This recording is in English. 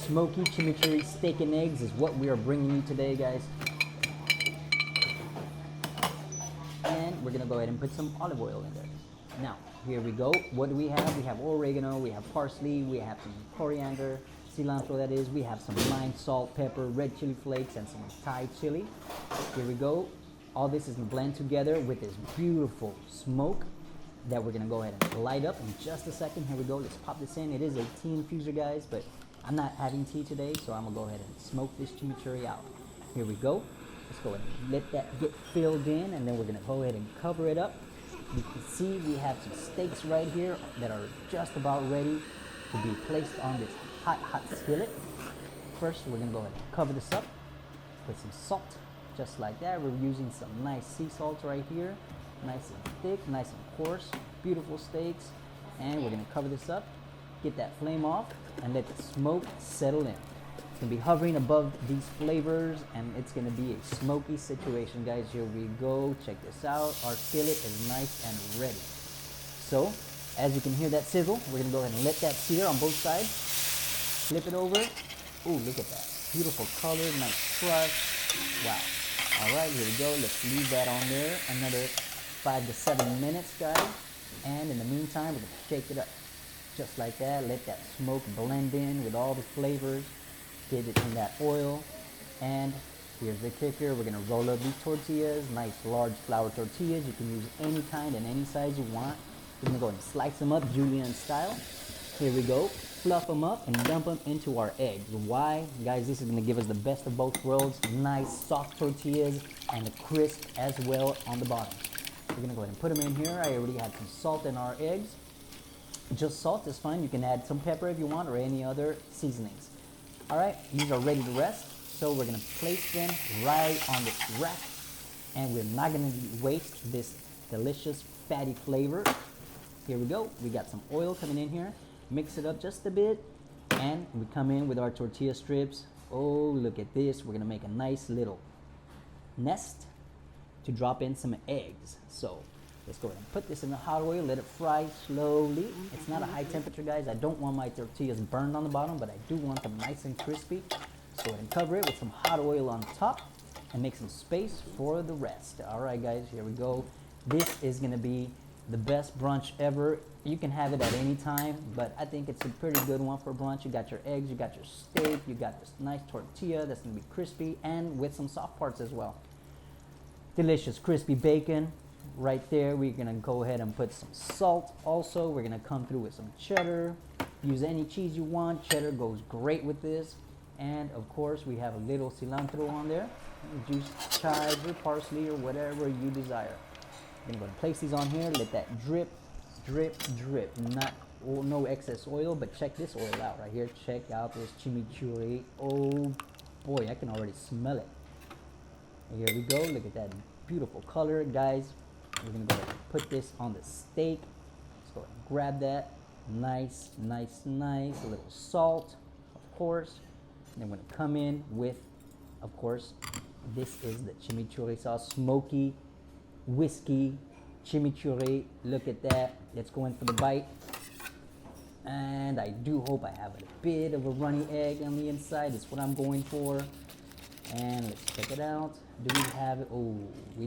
Smoky Chimichurri Steak and Eggs is what we are bringing you today, guys. And we're gonna go ahead and put some olive oil in there. Now, here we go. What do we have? We have oregano, we have parsley, we have some coriander, cilantro that is, we have some lime, salt, pepper, red chili flakes, and some Thai chili. Here we go. All this is gonna blend together with this beautiful smoke that we're gonna go ahead and light up in just a second. Here we go. Let's pop this in. It is a tea infuser, guys, but I'm not having tea today, so I'm gonna go ahead and smoke this chimichurri out. Here we go. Let's go ahead and let that get filled in, and then we're gonna go ahead and cover it up. You can see we have some steaks right here that are just about ready to be placed on this hot skillet. First, we're gonna go ahead and cover this up with some salt, just like that. We're using some nice sea salt right here, nice and thick, nice and coarse, beautiful steaks. And we're gonna cover this up, get that flame off, and let the smoke settle in. It's gonna be hovering above these flavors, and it's gonna be a smoky situation, guys. Here we go. Check this out. Our skillet is nice and ready. So, as you can hear that sizzle, we're gonna go ahead and let that sear on both sides. Flip it over. Ooh, look at that. Beautiful color, nice crust. Wow. All right, here we go. Let's leave that on there another 5 to 7 minutes, guys. And in the meantime, we're gonna shake it up. Just like that. Let that smoke blend in with all the flavors. Get it in that oil. And here's the kicker. We're gonna roll up these tortillas, nice large flour tortillas. You can use any kind and any size you want. We're gonna go ahead and slice them up julienne style. Here we go. Fluff them up and dump them into our eggs. Why? Guys, this is gonna give us the best of both worlds. Nice soft tortillas and a crisp as well on the bottom. We're gonna go ahead and put them in here. I already had some salt in our eggs. Just salt is fine. You can add some pepper if you want or any other seasonings. All right, these are ready to rest. So we're gonna place them right on this rack, and we're not gonna waste this delicious fatty flavor. Here we go. We got some oil coming in here. Mix it up just a bit, and we come in with our tortilla strips. Oh, look at this. We're gonna make a nice little nest to drop in some eggs. So let's go ahead and put this in the hot oil, let it fry slowly. It's not a high temperature, guys. I don't want my tortillas burned on the bottom, but I do want them nice and crispy. So go ahead and cover it with some hot oil on top and make some space for the rest. All right, guys, here we go. This is gonna be the best brunch ever. You can have it at any time, but I think it's a pretty good one for brunch. You got your eggs, you got your steak, you got this nice tortilla that's gonna be crispy and with some soft parts as well. Delicious crispy bacon right there. We're gonna go ahead and put some salt also. We're gonna come through with some cheddar. Use any cheese you want. Cheddar goes great with this. And of course, we have a little cilantro on there. Juice chives or parsley or whatever you desire. I'm gonna go and place these on here. Let that drip, drip, drip. No excess oil, but check this oil out right here. Check out this chimichurri. Oh boy, I can already smell it. Here we go. Look at that beautiful color, guys. We're gonna go ahead and put this on the steak. Let's go ahead and grab that. Nice, nice, nice. A little salt, of course. And then we're gonna come in with, of course, this is the chimichurri sauce, smoky whiskey chimichurri. Look at that. Let's go in for the bite. And I do hope I have a bit of a runny egg on the inside. That's what I'm going for. And let's check it out. Do we have it? Oh, we